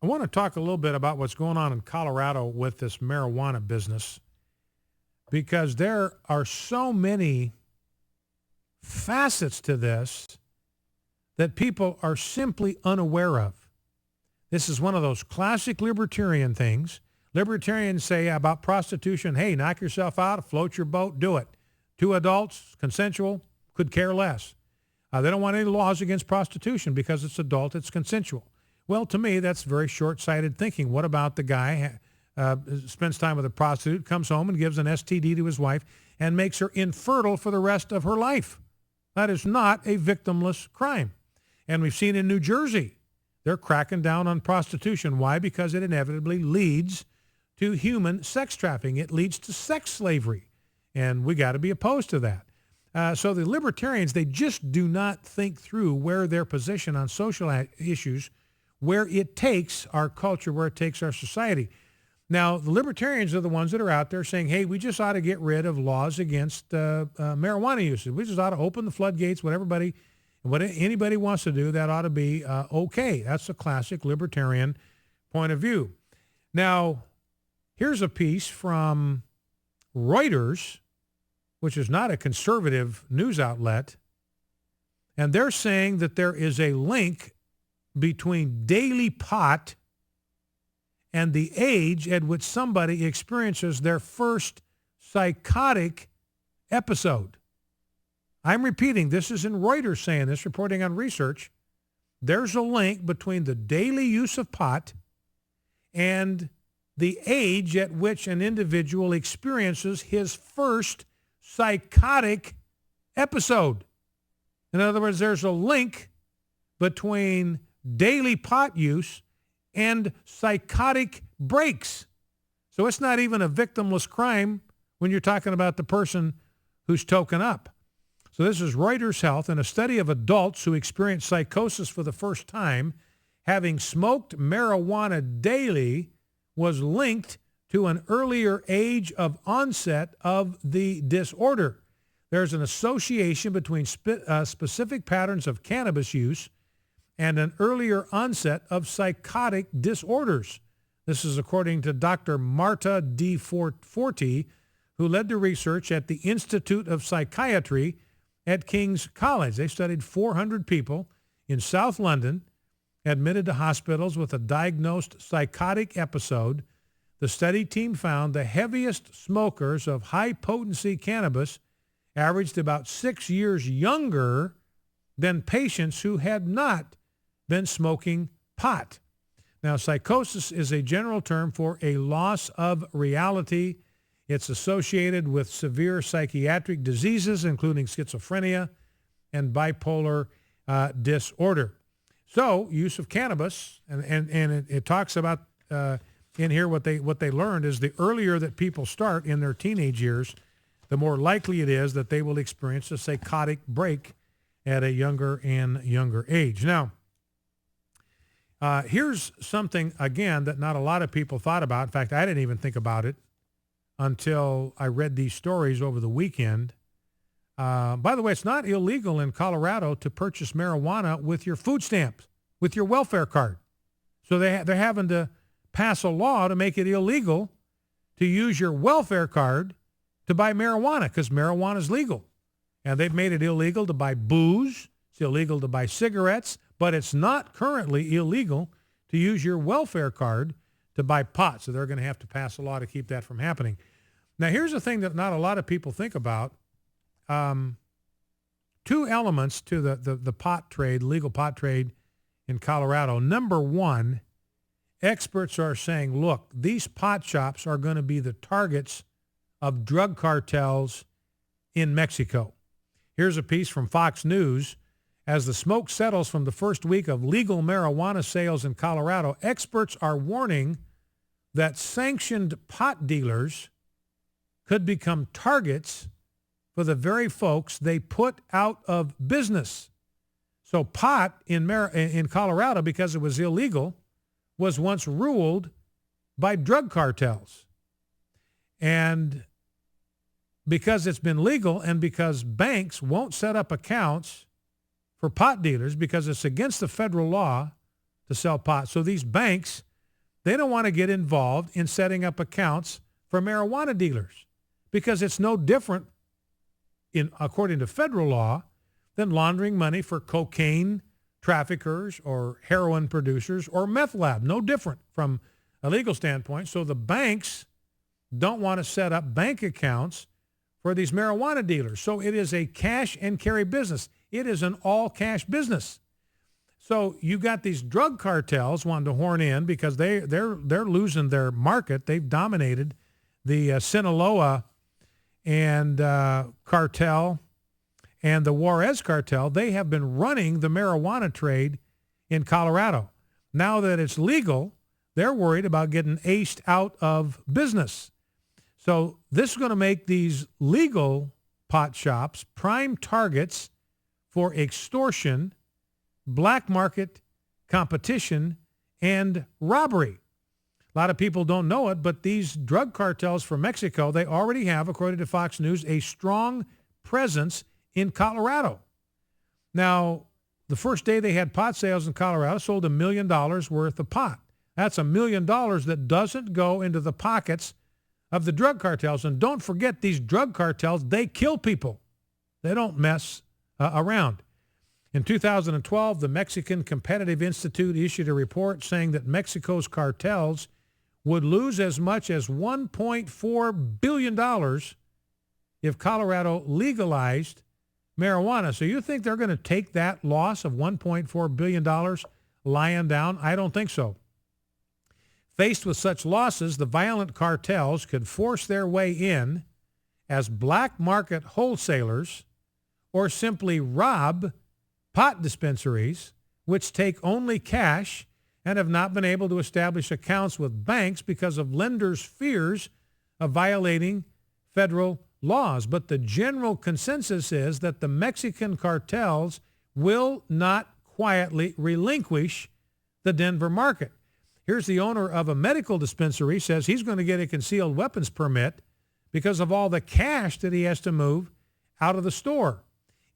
I want to talk a little bit about what's going on in Colorado with this marijuana business because there are so many facets to this that people are simply unaware of. This is one of those classic libertarian things. Libertarians say about prostitution, hey, knock yourself out, float your boat, do it. Two adults, consensual, could care less. They don't want any laws against prostitution because it's adult, it's consensual. Well, to me, that's very short-sighted thinking. What about the guy spends time with a prostitute, comes home and gives an STD to his wife and makes her infertile for the rest of her life? That is not a victimless crime. And we've seen in New Jersey, they're cracking down on prostitution. Why? Because it inevitably leads to human sex trafficking. It leads to sex slavery. And we got to be opposed to that. So the libertarians, they just do not think through where their position on social issues, where it takes our culture, where it takes our society. Now, the libertarians are the ones that are out there saying, hey, we just ought to get rid of laws against marijuana usage. We just ought to open the floodgates, what anybody wants to do, that ought to be okay. That's a classic libertarian point of view. Now, here's a piece from Reuters, which is not a conservative news outlet, and they're saying that there is a link between daily pot and the age at which somebody experiences their first psychotic episode. I'm repeating, this is in Reuters saying this, reporting on research. There's a link between the daily use of pot and the age at which an individual experiences his first psychotic episode. In other words, there's a link between daily pot use and psychotic breaks. So it's not even a victimless crime when you're talking about the person who's token up. So this is Reuters Health, in a study of adults who experienced psychosis for the first time, having smoked marijuana daily was linked to an earlier age of onset of the disorder. There's an association between specific patterns of cannabis use and an earlier onset of psychotic disorders. This is according to Dr. Marta D. Forti, who led the research at the Institute of Psychiatry at King's College. They studied 400 people in South London, admitted to hospitals with a diagnosed psychotic episode. The study team found the heaviest smokers of high-potency cannabis averaged about 6 years younger than patients who had not been smoking pot. Now, psychosis is a general term for a loss of reality. It's associated with severe psychiatric diseases, including schizophrenia and bipolar disorder. So, use of cannabis, and it talks about in here what they learned is the earlier that people start in their teenage years, the more likely it is that they will experience a psychotic break at a younger and younger age. Now, here's something, again, that not a lot of people thought about. In fact, I didn't even think about it until I read these stories over the weekend. By the way, it's not illegal in Colorado to purchase marijuana with your food stamps, with your welfare card. So they're having to pass a law to make it illegal to use your welfare card to buy marijuana because marijuana is legal. And they've made it illegal to buy booze. It's illegal to buy cigarettes, but it's not currently illegal to use your welfare card to buy pot. So they're going to have to pass a law to keep that from happening. Now, here's the thing that not a lot of people think about. Two elements to the pot trade, legal pot trade in Colorado. Number one, experts are saying, look, these pot shops are going to be the targets of drug cartels in Mexico. Here's a piece from Fox News. As the smoke settles from the first week of legal marijuana sales in Colorado, experts are warning that sanctioned pot dealers could become targets for the very folks they put out of business. So pot in Colorado, because it was illegal, was once ruled by drug cartels. And because it's been legal and because banks won't set up accounts for pot dealers because it's against the federal law to sell pot. So these banks They don't want to get involved in setting up accounts for marijuana dealers because it's no different, according to federal law, than laundering money for cocaine traffickers or heroin producers or meth lab. No different from a legal standpoint. So the banks don't want to set up bank accounts for these marijuana dealers. So it is a cash and carry business. It is an all cash business. So you got these drug cartels wanting to horn in because they're losing their market. They've dominated the Sinaloa and cartel and the Juarez cartel. They have been running the marijuana trade in Colorado. Now that it's legal, they're worried about getting aced out of business. So this is going to make these legal pot shops prime targets for extortion, black market competition, and robbery. A lot of people don't know it, but these drug cartels from Mexico, they already have, according to Fox News, a strong presence in Colorado. Now, the first day they had pot sales in Colorado, sold $1 million worth of pot. That's $1 million that doesn't go into the pockets of the drug cartels. And don't forget, these drug cartels, they kill people. They don't mess around. In 2012, the Mexican Competitive Institute issued a report saying that Mexico's cartels would lose as much as $1.4 billion if Colorado legalized marijuana. So you think they're going to take that loss of $1.4 billion lying down? I don't think so. Faced with such losses, the violent cartels could force their way in as black market wholesalers or simply rob pot dispensaries, which take only cash and have not been able to establish accounts with banks because of lenders' fears of violating federal laws. But the general consensus is that the Mexican cartels will not quietly relinquish the Denver market. Here's the owner of a medical dispensary says he's going to get a concealed weapons permit because of all the cash that he has to move out of the store.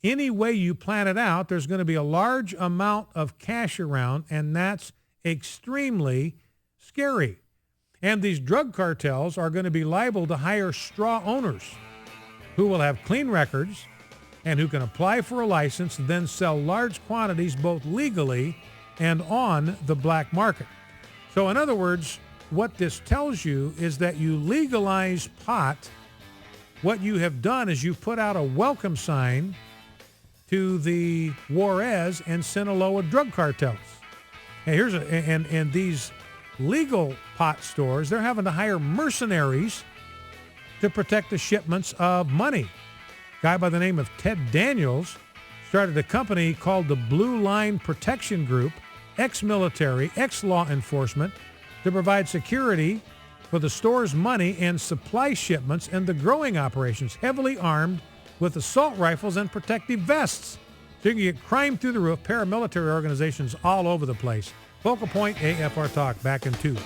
Any way you plan it out, there's going to be a large amount of cash around, and that's extremely scary. And these drug cartels are going to be liable to hire straw owners who will have clean records and who can apply for a license and then sell large quantities both legally and on the black market. So in other words, what this tells you is that you legalize pot. What you have done is you put out a welcome sign to the Juarez and Sinaloa drug cartels. And and these legal pot stores, they're having to hire mercenaries to protect the shipments of money. A guy by the name of Ted Daniels started a company called the Blue Line Protection Group, ex-military, ex-law enforcement, to provide security for the store's money and supply shipments and the growing operations, heavily armed with assault rifles and protective vests. So you can get crime through the roof, paramilitary organizations all over the place. Focal Point, AFR Talk, back in 2.